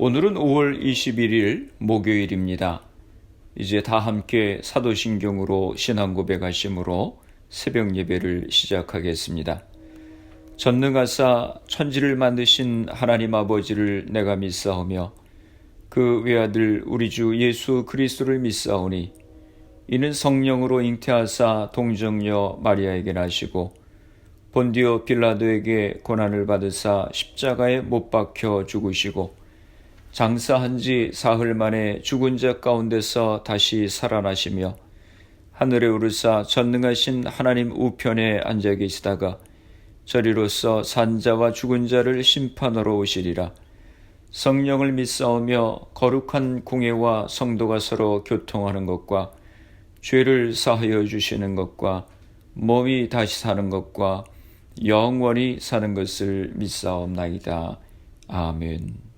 오늘은 5월 21일 목요일입니다. 이제 다 함께 사도신경으로 신앙 고백하심으로 새벽 예배를 시작하겠습니다. 전능하사 천지를 만드신 하나님 아버지를 내가 믿사오며 그 외아들 우리 주 예수 그리스도를 믿사오니 이는 성령으로 잉태하사 동정녀 마리아에게 나시고 본디오 빌라도에게 고난을 받으사 십자가에 못 박혀 죽으시고 장사한 지 사흘 만에 죽은 자 가운데서 다시 살아나시며 하늘에 오르사 전능하신 하나님 우편에 앉아 계시다가 저리로서 산자와 죽은 자를 심판하러 오시리라. 성령을 믿사오며 거룩한 공예와 성도가 서로 교통하는 것과 죄를 사하여 주시는 것과 몸이 다시 사는 것과 영원히 사는 것을 믿사옵나이다. 아멘.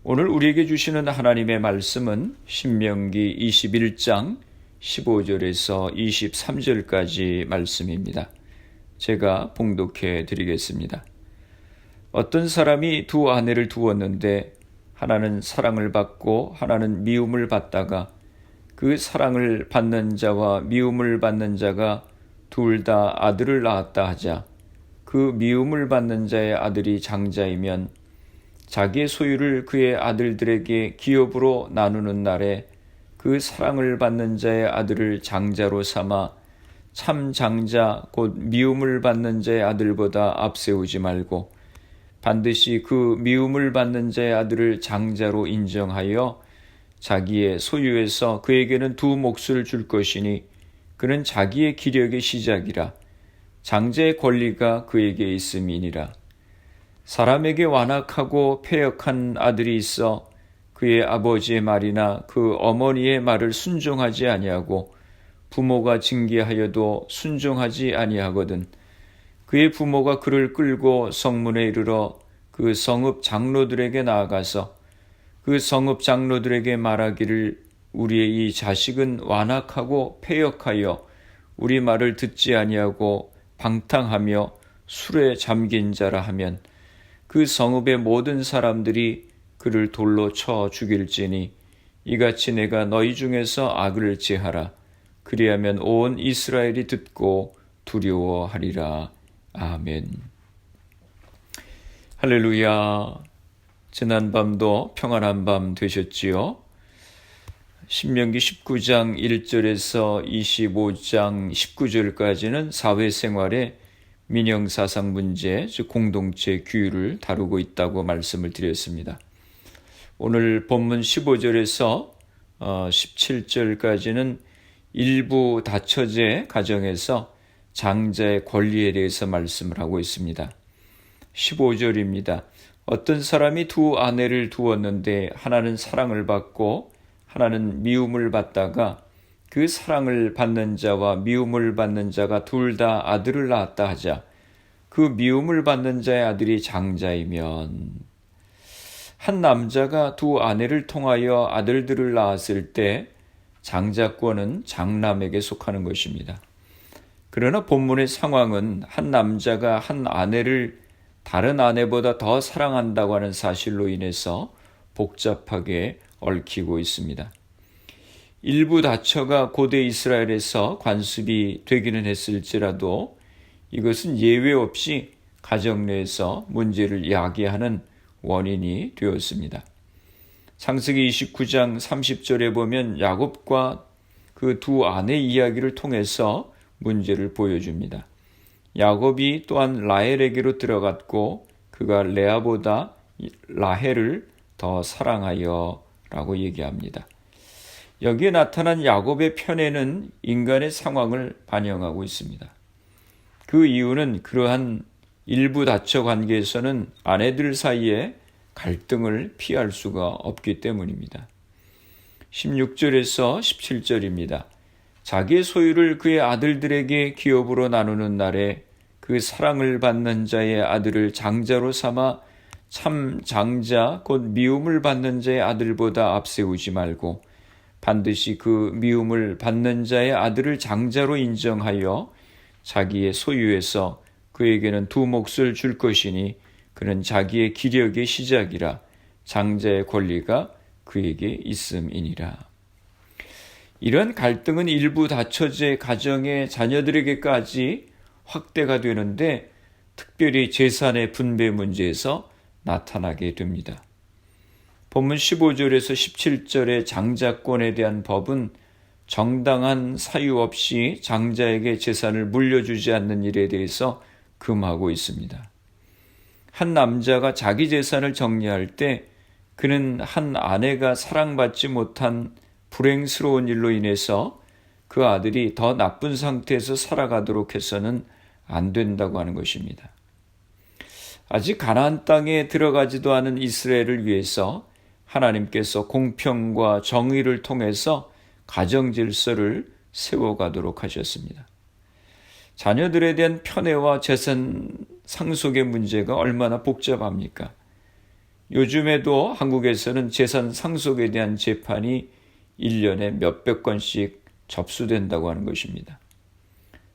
오늘 우리에게 주시는 하나님의 말씀은 신명기 21장 15절에서 23절까지 말씀입니다. 제가 봉독해 드리겠습니다. 어떤 사람이 두 아내를 두었는데 하나는 사랑을 받고 하나는 미움을 받다가 그 사랑을 받는 자와 미움을 받는 자가 둘 다 아들을 낳았다 하자 그 미움을 받는 자의 아들이 장자이면 자기의 소유를 그의 아들들에게 기업으로 나누는 날에 그 사랑을 받는 자의 아들을 장자로 삼아 참 장자 곧 미움을 받는 자의 아들보다 앞세우지 말고 반드시 그 미움을 받는 자의 아들을 장자로 인정하여 자기의 소유에서 그에게는 두 몫을 줄 것이니 그는 자기의 기력의 시작이라. 장자의 권리가 그에게 있음이니라. 사람에게 완악하고 패역한 아들이 있어 그의 아버지의 말이나 그 어머니의 말을 순종하지 아니하고 부모가 징계하여도 순종하지 아니하거든. 그의 부모가 그를 끌고 성문에 이르러 그 성읍 장로들에게 나아가서 그 성읍 장로들에게 말하기를 우리의 이 자식은 완악하고 패역하여 우리 말을 듣지 아니하고 방탕하며 술에 잠긴 자라 하면 그 성읍의 모든 사람들이 그를 돌로 쳐 죽일지니 이같이 내가 너희 중에서 악을 제하라. 그리하면 온 이스라엘이 듣고 두려워하리라. 아멘. 할렐루야. 지난밤도 평안한 밤 되셨지요? 신명기 19장 1절에서 25장 19절까지는 사회생활의 민영사상 문제, 즉 공동체 규율을 다루고 있다고 말씀을 드렸습니다. 오늘 본문 15절에서 17절까지는 일부 다처제 가정에서 장자의 권리에 대해서 말씀을 하고 있습니다. 15절입니다. 어떤 사람이 두 아내를 두었는데 하나는 사랑을 받고 하나는 미움을 받다가 그 사랑을 받는 자와 미움을 받는 자가 둘 다 아들을 낳았다 하자 그 미움을 받는 자의 아들이 장자이면 한 남자가 두 아내를 통하여 아들들을 낳았을 때 장자권은 장남에게 속하는 것입니다. 그러나 본문의 상황은 한 남자가 한 아내를 다른 아내보다 더 사랑한다고 하는 사실로 인해서 복잡하게 얽히고 있습니다. 일부 다처가 고대 이스라엘에서 관습이 되기는 했을지라도 이것은 예외 없이 가정 내에서 문제를 야기하는 원인이 되었습니다. 창세기 29장 30절에 보면 야곱과 그 두 아내 이야기를 통해서 문제를 보여줍니다. 야곱이 또한 라헬에게로 들어갔고 그가 레아보다 라헬을 더 사랑하여 라고 얘기합니다. 여기에 나타난 야곱의 편애는 인간의 상황을 반영하고 있습니다. 그 이유는 그러한 일부 다처 관계에서는 아내들 사이에 갈등을 피할 수가 없기 때문입니다. 16절에서 17절입니다. 자기의 소유를 그의 아들들에게 기업으로 나누는 날에 그 사랑을 받는 자의 아들을 장자로 삼아 참 장자 곧 미움을 받는 자의 아들보다 앞세우지 말고 반드시 그 미움을 받는 자의 아들을 장자로 인정하여 자기의 소유에서 그에게는 두 몫을 줄 것이니 그는 자기의 기력의 시작이라. 장자의 권리가 그에게 있음이니라. 이런 갈등은 일부 다처제 가정의 자녀들에게까지 확대가 되는데 특별히 재산의 분배 문제에서 나타나게 됩니다. 본문 15절에서 17절의 장자권에 대한 법은 정당한 사유 없이 장자에게 재산을 물려주지 않는 일에 대해서 금하고 있습니다. 한 남자가 자기 재산을 정리할 때 그는 한 아내가 사랑받지 못한 불행스러운 일로 인해서 그 아들이 더 나쁜 상태에서 살아가도록 해서는 안 된다고 하는 것입니다. 아직 가나안 땅에 들어가지도 않은 이스라엘을 위해서 하나님께서 공평과 정의를 통해서 가정 질서를 세워가도록 하셨습니다. 자녀들에 대한 편애와 재산 상속의 문제가 얼마나 복잡합니까? 요즘에도 한국에서는 재산 상속에 대한 재판이 1년에 몇백 건씩 접수된다고 하는 것입니다.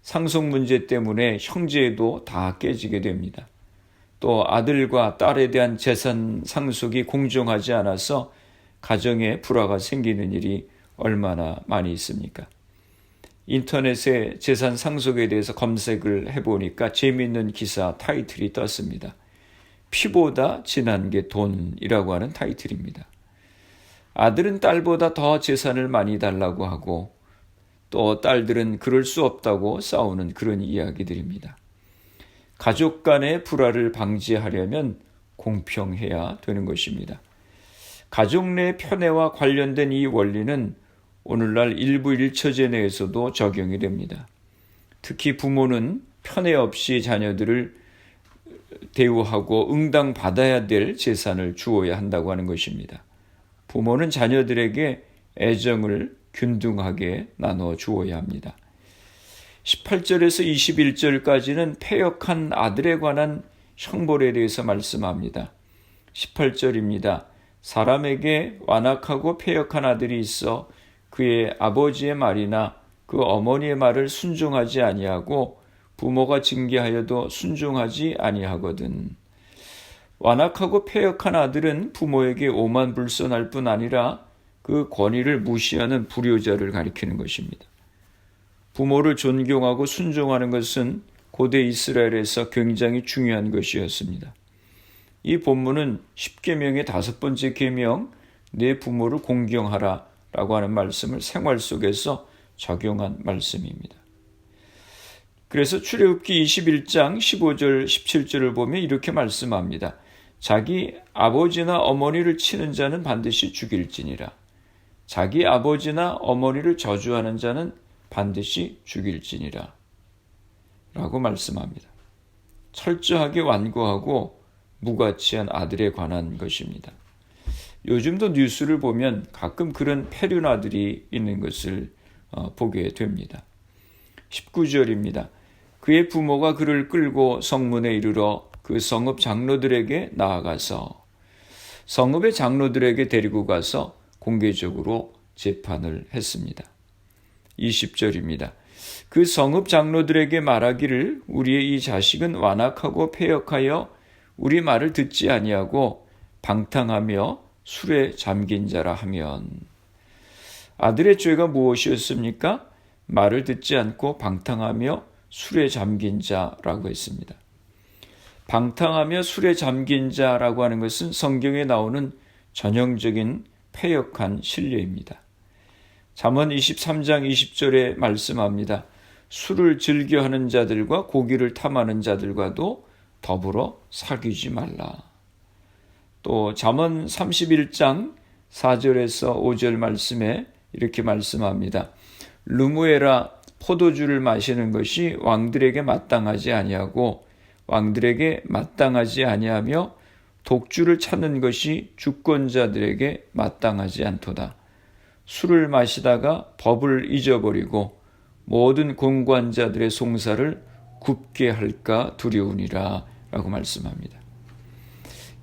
상속 문제 때문에 형제도 다 깨지게 됩니다. 또 아들과 딸에 대한 재산 상속이 공정하지 않아서 가정에 불화가 생기는 일이 얼마나 많이 있습니까? 인터넷에 재산 상속에 대해서 검색을 해보니까 재미있는 기사 타이틀이 떴습니다. 피보다 진한 게 돈이라고 하는 타이틀입니다. 아들은 딸보다 더 재산을 많이 달라고 하고 또 딸들은 그럴 수 없다고 싸우는 그런 이야기들입니다. 가족 간의 불화를 방지하려면 공평해야 되는 것입니다. 가족 내 편애와 관련된 이 원리는 오늘날 일부 일처제 내에서도 적용이 됩니다. 특히 부모는 편애 없이 자녀들을 대우하고 응당받아야 될 재산을 주어야 한다고 하는 것입니다. 부모는 자녀들에게 애정을 균등하게 나눠 주어야 합니다. 18절에서 21절까지는 패역한 아들에 관한 형벌에 대해서 말씀합니다. 18절입니다. 사람에게 완악하고 패역한 아들이 있어 그의 아버지의 말이나 그 어머니의 말을 순종하지 아니하고 부모가 징계하여도 순종하지 아니하거든. 완악하고 패역한 아들은 부모에게 오만불선할 뿐 아니라 그 권위를 무시하는 불효자를 가리키는 것입니다. 부모를 존경하고 순종하는 것은 고대 이스라엘에서 굉장히 중요한 것이었습니다. 이 본문은 10계명의 5번째 계명, 내 부모를 공경하라 라고 하는 말씀을 생활 속에서 적용한 말씀입니다. 그래서 출애굽기 21장 15절 17절을 보면 이렇게 말씀합니다. 자기 아버지나 어머니를 치는 자는 반드시 죽일지니라. 자기 아버지나 어머니를 저주하는 자는 반드시 죽일지니라 라고 말씀합니다. 철저하게 완고하고 무가치한 아들에 관한 것입니다. 요즘도 뉴스를 보면 가끔 그런 패륜아들이 있는 것을 보게 됩니다. 19절입니다. 그의 부모가 그를 끌고 성문에 이르러 그 성읍 장로들에게 나아가서 성읍의 장로들에게 데리고 가서 공개적으로 재판을 했습니다. 20절입니다. 그 성읍 장로들에게 말하기를 우리의 이 자식은 완악하고 패역하여 우리 말을 듣지 아니하고 방탕하며 술에 잠긴 자라 하면 아들의 죄가 무엇이었습니까? 말을 듣지 않고 방탕하며 술에 잠긴 자라고 했습니다. 방탕하며 술에 잠긴 자라고 하는 것은 성경에 나오는 전형적인 패역한 신뢰입니다. 잠언 23장 20절에 말씀합니다. 술을 즐겨하는 자들과 고기를 탐하는 자들과도 더불어 사귀지 말라. 또 잠언 31장 4절에서 5절 말씀에 이렇게 말씀합니다. 르무에라 포도주를 마시는 것이 왕들에게 마땅하지 아니하고 왕들에게 마땅하지 아니하며 독주를 찾는 것이 주권자들에게 마땅하지 않도다. 술을 마시다가 법을 잊어버리고 모든 공관자들의 송사를 굽게 할까 두려우니라 라고 말씀합니다.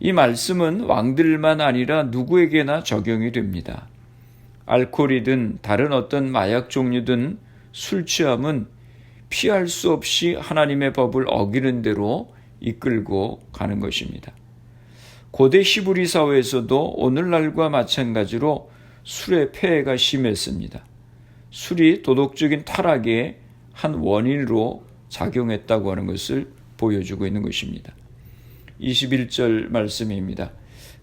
이 말씀은 왕들만 아니라 누구에게나 적용이 됩니다. 알코올이든 다른 어떤 마약 종류든 술 취함은 피할 수 없이 하나님의 법을 어기는 대로 이끌고 가는 것입니다. 고대 히브리 사회에서도 오늘날과 마찬가지로 술의 폐해가 심했습니다. 술이 도덕적인 타락의 한 원인으로 작용했다고 하는 것을 보여주고 있는 것입니다. 21절 말씀입니다.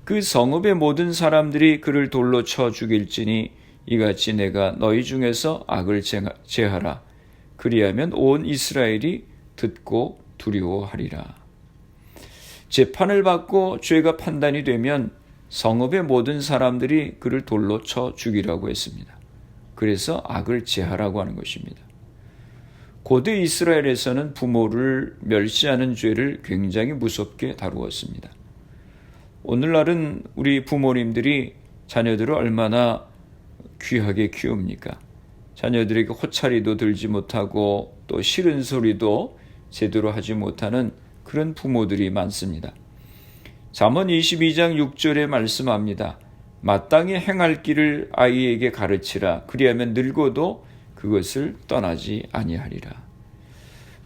그 성읍의 모든 사람들이 그를 돌로 쳐 죽일지니 이같이 내가 너희 중에서 악을 제하라. 그리하면 온 이스라엘이 듣고 두려워하리라. 재판을 받고 죄가 판단이 되면 성읍의 모든 사람들이 그를 돌로 쳐 죽이라고 했습니다. 그래서 악을 제하라고 하는 것입니다. 고대 이스라엘에서는 부모를 멸시하는 죄를 굉장히 무섭게 다루었습니다. 오늘날은 우리 부모님들이 자녀들을 얼마나 귀하게 키웁니까? 자녀들에게 호차리도 들지 못하고 또 싫은 소리도 제대로 하지 못하는 그런 부모들이 많습니다. 잠언 22장 6절에 말씀합니다. 마땅히 행할 길을 아이에게 가르치라. 그리하면 늙어도 그것을 떠나지 아니하리라.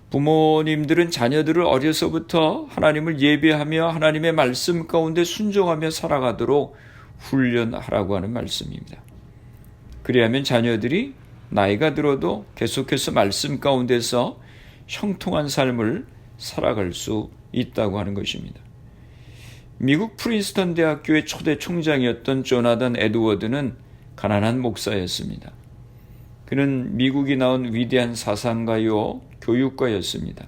부모님들은 자녀들을 어려서부터 하나님을 예배하며 하나님의 말씀 가운데 순종하며 살아가도록 훈련하라고 하는 말씀입니다. 그리하면 자녀들이 나이가 들어도 계속해서 말씀 가운데서 형통한 삶을 살아갈 수 있다고 하는 것입니다. 미국 프린스턴 대학교의 초대 총장이었던 조나단 에드워드는 가난한 목사였습니다. 그는 미국이 낳은 위대한 사상가요 교육가였습니다.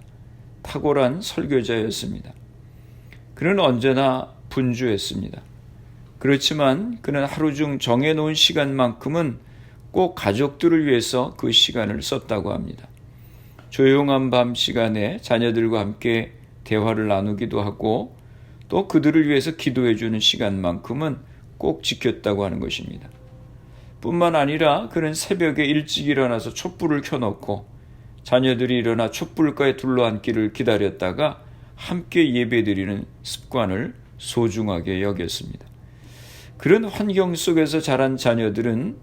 탁월한 설교자였습니다. 그는 언제나 분주했습니다. 그렇지만 그는 하루 중 정해놓은 시간만큼은 꼭 가족들을 위해서 그 시간을 썼다고 합니다. 조용한 밤 시간에 자녀들과 함께 대화를 나누기도 하고 또 그들을 위해서 기도해주는 시간만큼은 꼭 지켰다고 하는 것입니다. 뿐만 아니라 그는 새벽에 일찍 일어나서 촛불을 켜놓고 자녀들이 일어나 촛불가에 둘러앉기를 기다렸다가 함께 예배드리는 습관을 소중하게 여겼습니다. 그런 환경 속에서 자란 자녀들은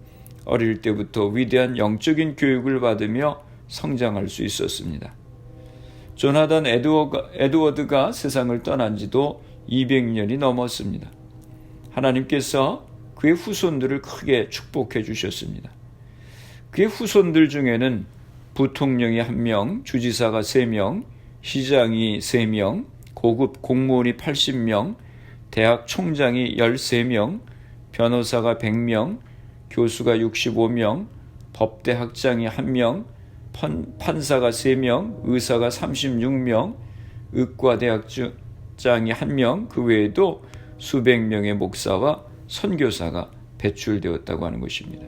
어릴 때부터 위대한 영적인 교육을 받으며 성장할 수 있었습니다. 조나단 에드워드가 세상을 떠난 지도 200년이 넘었습니다. 하나님께서 그의 후손들을 크게 축복해 주셨습니다. 그의 후손들 중에는 부통령이 1명, 주지사가 3명, 시장이 3명, 고급 공무원이 80명, 대학 총장이 13명, 변호사가 100명, 교수가 65명, 법대 학장이 1명, 판사가 3명, 의사가 36명, 의과대학장이 1명, 그 외에도 수백 명의 목사와 선교사가 배출되었다고 하는 것입니다.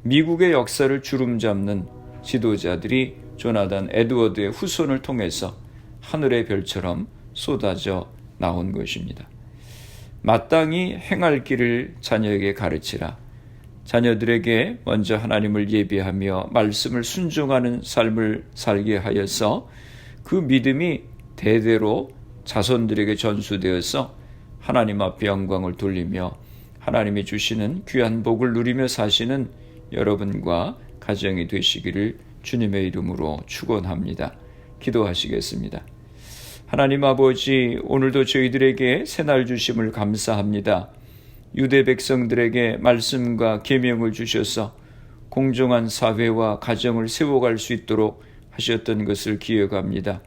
미국의 역사를 주름잡는 지도자들이 조나단 에드워드의 후손을 통해서 하늘의 별처럼 쏟아져 나온 것입니다. 마땅히 행할 길을 자녀에게 가르치라. 자녀들에게 먼저 하나님을 예배하며 말씀을 순종하는 삶을 살게 하여서 그 믿음이 대대로 자손들에게 전수되어서 하나님 앞에 영광을 돌리며 하나님이 주시는 귀한 복을 누리며 사시는 여러분과 가정이 되시기를 주님의 이름으로 축원합니다. 기도하시겠습니다. 하나님 아버지, 오늘도 저희들에게 새날 주심을 감사합니다. 유대 백성들에게 말씀과 계명을 주셔서 공정한 사회와 가정을 세워갈 수 있도록 하셨던 것을 기억합니다.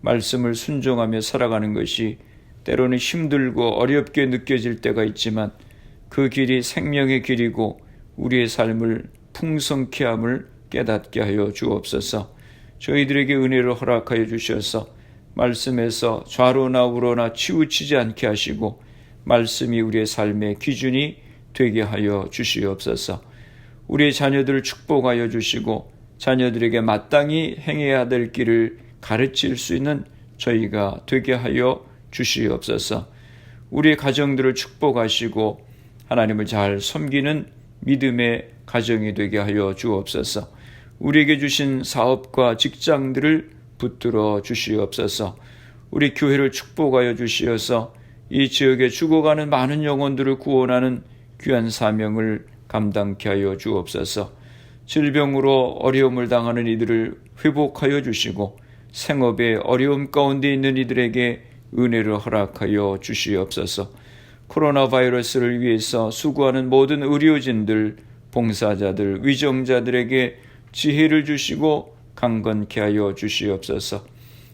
말씀을 순종하며 살아가는 것이 때로는 힘들고 어렵게 느껴질 때가 있지만 그 길이 생명의 길이고 우리의 삶을 풍성케 함을 깨닫게 하여 주옵소서. 저희들에게 은혜를 허락하여 주셔서 말씀에서 좌로나 우로나 치우치지 않게 하시고 말씀이 우리의 삶의 기준이 되게 하여 주시옵소서. 우리의 자녀들을 축복하여 주시고 자녀들에게 마땅히 행해야 될 길을 가르칠 수 있는 저희가 되게 하여 주시옵소서. 우리의 가정들을 축복하시고 하나님을 잘 섬기는 믿음의 가정이 되게 하여 주옵소서. 우리에게 주신 사업과 직장들을 붙들어 주시옵소서. 우리 교회를 축복하여 주시어서 이 지역에 죽어가는 많은 영혼들을 구원하는 귀한 사명을 감당케 하여 주옵소서. 질병으로 어려움을 당하는 이들을 회복하여 주시고 생업에 어려움 가운데 있는 이들에게 은혜를 허락하여 주시옵소서. 코로나 바이러스를 위해서 수고하는 모든 의료진들, 봉사자들, 위정자들에게 지혜를 주시고 강건케 하여 주시옵소서.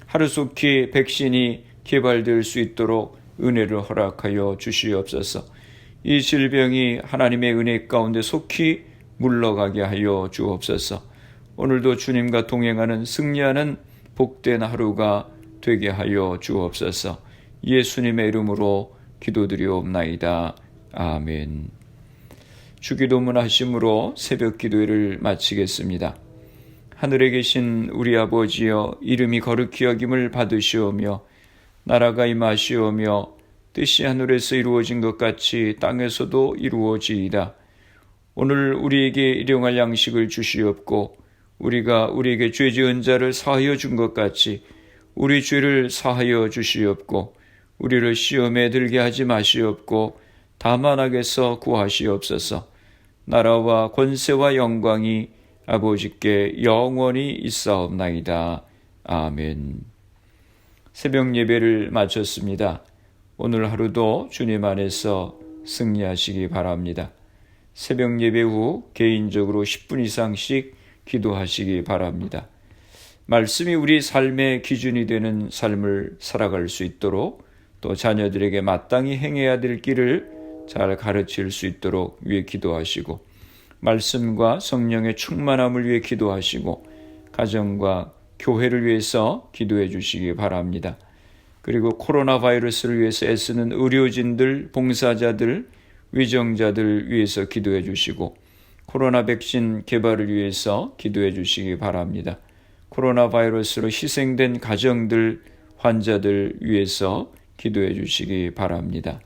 하루속히 백신이 개발될 수 있도록 은혜를 허락하여 주시옵소서. 이 질병이 하나님의 은혜 가운데 속히 물러가게 하여 주옵소서. 오늘도 주님과 동행하는 승리하는 복된 하루가 되게 하여 주옵소서. 예수님의 이름으로 기도드리옵나이다. 아멘. 주기도문 하심으로 새벽 기도회를 마치겠습니다. 하늘에 계신 우리 아버지여, 이름이 거룩히 여김을 받으시오며 나라가 임하시오며 뜻이 하늘에서 이루어진 것 같이 땅에서도 이루어지이다. 오늘 우리에게 일용할 양식을 주시옵고 우리가 우리에게 죄 지은 자를 사하여 준 것 같이 우리 죄를 사하여 주시옵고 우리를 시험에 들게 하지 마시옵고 다만 악에서 구하시옵소서. 나라와 권세와 영광이 아버지께 영원히 있사옵나이다. 아멘. 새벽 예배를 마쳤습니다. 오늘 하루도 주님 안에서 승리하시기 바랍니다. 새벽 예배 후 개인적으로 10분 이상씩 기도하시기 바랍니다. 말씀이 우리 삶의 기준이 되는 삶을 살아갈 수 있도록, 또 자녀들에게 마땅히 행해야 될 길을 잘 가르칠 수 있도록 위해 기도하시고, 말씀과 성령의 충만함을 위해 기도하시고, 가정과 교회를 위해서 기도해 주시기 바랍니다. 그리고 코로나 바이러스를 위해서 애쓰는 의료진들, 봉사자들, 위정자들 위해서 기도해 주시고, 코로나 백신 개발을 위해서 기도해 주시기 바랍니다. 코로나 바이러스로 희생된 가정들, 환자들 위해서 기도해 주시기 바랍니다.